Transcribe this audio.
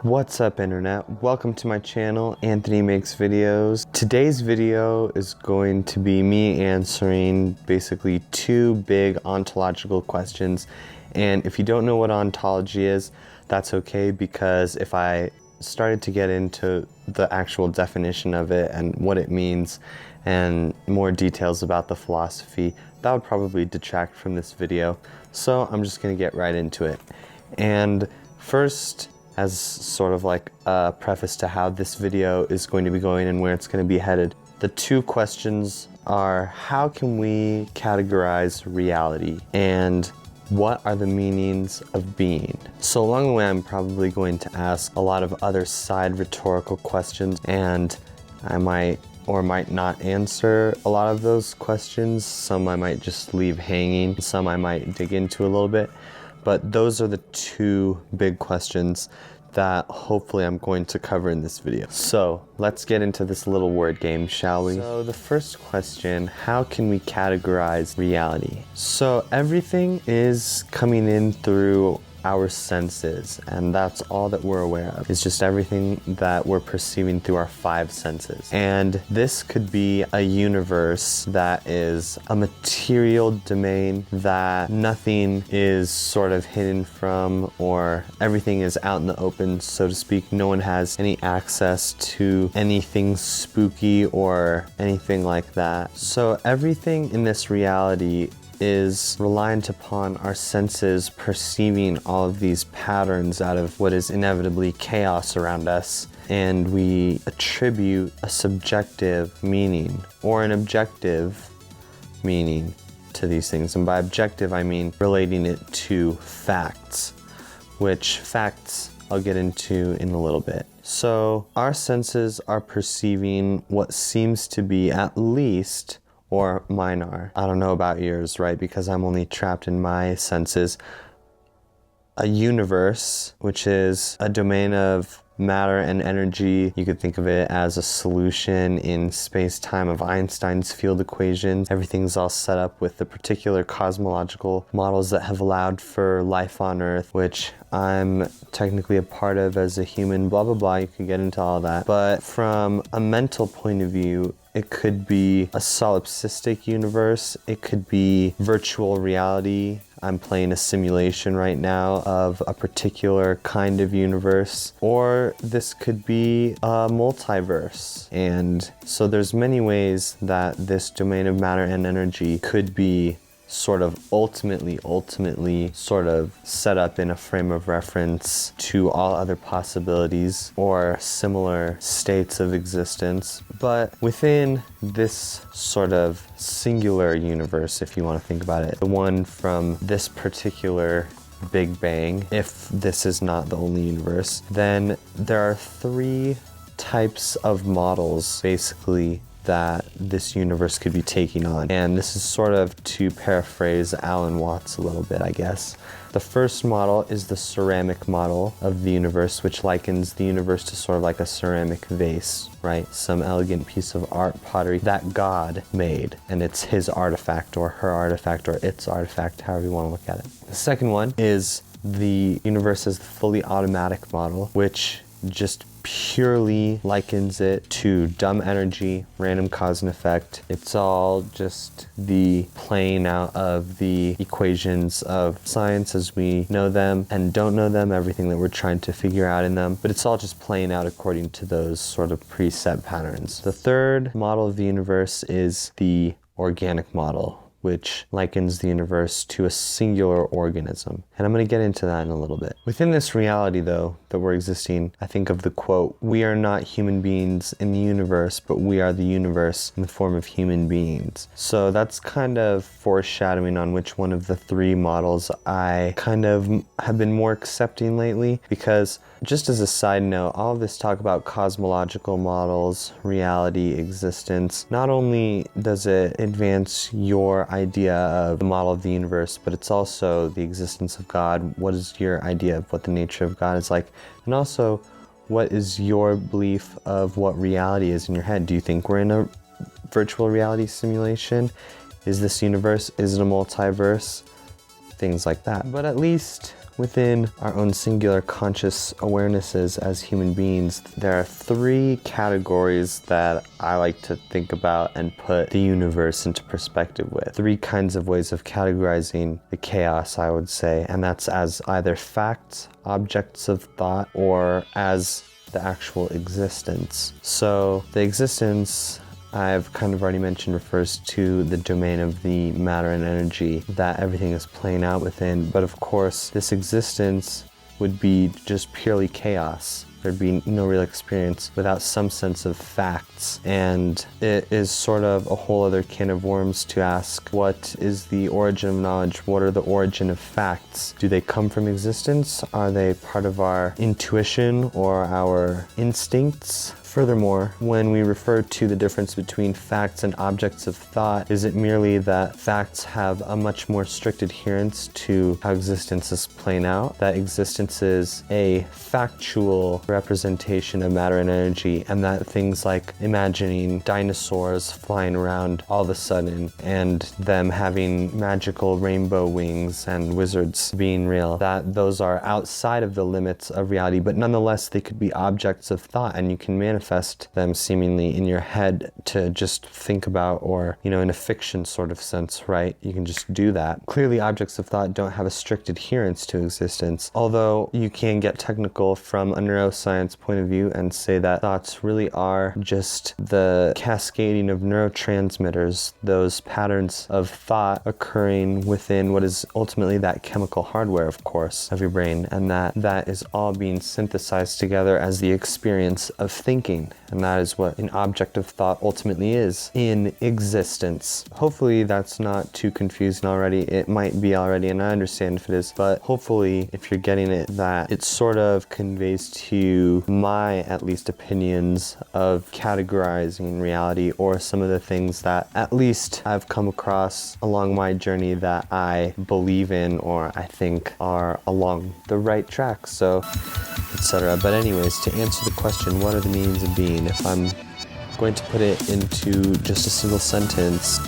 What's up, internet? Welcome to my channel, Anthony Makes Videos. Today's video is going to be me answering basically two big ontological questions. And if you don't know what ontology is, that's okay, because if I started to get into the actual definition of it and what it means and more details about the philosophy, that would probably detract from this video. So I'm just gonna get right into it. And first, as sort of like a preface to how this video is going to be going and where it's going to be headed, the two questions are: how can we categorize reality, and what are the meanings of being? So along the way, I'm probably going to ask a lot of other side rhetorical questions, and I might or might not answer a lot of those questions. Some I might just leave hanging, some I might dig into a little bit. But those are the two big questions that hopefully I'm going to cover in this video. So let's get into this little word game, shall we? So the first question: how can we categorize reality? So everything is coming in through our senses, and that's all that we're aware of. It's just everything that we're perceiving through our five senses. And this could be a universe that is a material domain that nothing is sort of hidden from, or everything is out in the open, so to speak. No one has any access to anything spooky or anything like that. So everything in this reality is reliant upon our senses perceiving all of these patterns out of what is inevitably chaos around us, and we attribute a subjective meaning or an objective meaning to these things. And by objective, I mean relating it to facts, which facts I'll get into in a little bit. So our senses are perceiving what seems to be, at least, or mine are, I don't know about yours, right? Because I'm only trapped in my senses, a universe, which is a domain of matter and energy. You could think of it as a solution in space-time of Einstein's field equations. Everything's all set up with the particular cosmological models that have allowed for life on Earth, which I'm technically a part of as a human, blah, blah, blah. You could get into all that. But from a mental point of view, it could be a solipsistic universe. It could be virtual reality. I'm playing a simulation right now of a particular kind of universe. Or this could be a multiverse. And so there's many ways that this domain of matter and energy could be sort of ultimately sort of set up in a frame of reference to all other possibilities or similar states of existence. But within this sort of singular universe, if you want to think about it, the one from this particular Big Bang, if this is not the only universe, then there are three types of models basically that this universe could be taking on. And this is sort of to paraphrase Alan Watts a little bit, I guess. The first model is the ceramic model of the universe, which likens the universe to sort of like a ceramic vase, right? Some elegant piece of art, pottery that God made, and it's his artifact or her artifact or its artifact, however you want to look at it. The second one is the universe as the fully automatic model, which just purely likens it to dumb energy, random cause and effect. It's all just the playing out of the equations of science as we know them and don't know them, everything that we're trying to figure out in them, but it's all just playing out according to those sort of preset patterns. The third model of the universe is the organic model, which likens the universe to a singular organism. And I'm going to get into that in a little bit. Within this reality, though, that we're existing, I think of the quote, "We are not human beings in the universe, but we are the universe in the form of human beings." So that's kind of foreshadowing on which one of the three models I kind of have been more accepting lately, because just as a side note, all of this talk about cosmological models, reality, existence, not only does it advance your idea of the model of the universe, but it's also the existence of God. What is your idea of what the nature of God is like? And also, what is your belief of what reality is in your head? Do you think we're in a virtual reality simulation? Is this universe, is it a multiverse? Things like that. But at least within our own singular conscious awarenesses as human beings, there are three categories that I like to think about and put the universe into perspective with. Three kinds of ways of categorizing the chaos, I would say, and that's as either facts, objects of thought, or as the actual existence. So the existence, I've kind of already mentioned, refers to the domain of the matter and energy that everything is playing out within. But of course, this existence would be just purely chaos. There'd be no real experience without some sense of facts. And it is sort of a whole other can of worms to ask, what is the origin of knowledge? What are the origin of facts? Do they come from existence? Are they part of our intuition or our instincts? Furthermore, when we refer to the difference between facts and objects of thought, is it merely that facts have a much more strict adherence to how existence is playing out? That existence is a factual representation of matter and energy, and that things like imagining dinosaurs flying around all of a sudden and them having magical rainbow wings and wizards being real, that those are outside of the limits of reality, but nonetheless they could be objects of thought, and you can manifest them seemingly in your head to just think about, or, you know, in a fiction sort of sense, right? You can just do that. Clearly, objects of thought don't have a strict adherence to existence, although you can get technical from a neuroscience point of view and say that thoughts really are just the cascading of neurotransmitters, those patterns of thought occurring within what is ultimately that chemical hardware, of course, of your brain, and that is all being synthesized together as the experience of thinking. And that is what an object of thought ultimately is in existence. Hopefully that's not too confusing already. It might be already, and I understand if it is, but hopefully if you're getting it, that it sort of conveys to you my, at least, opinions of categorizing reality, or some of the things that at least I've come across along my journey that I believe in, or I think are along the right track, so etc. But anyways, to answer the question, what are the meanings of being? If I'm going to put it into just a single sentence,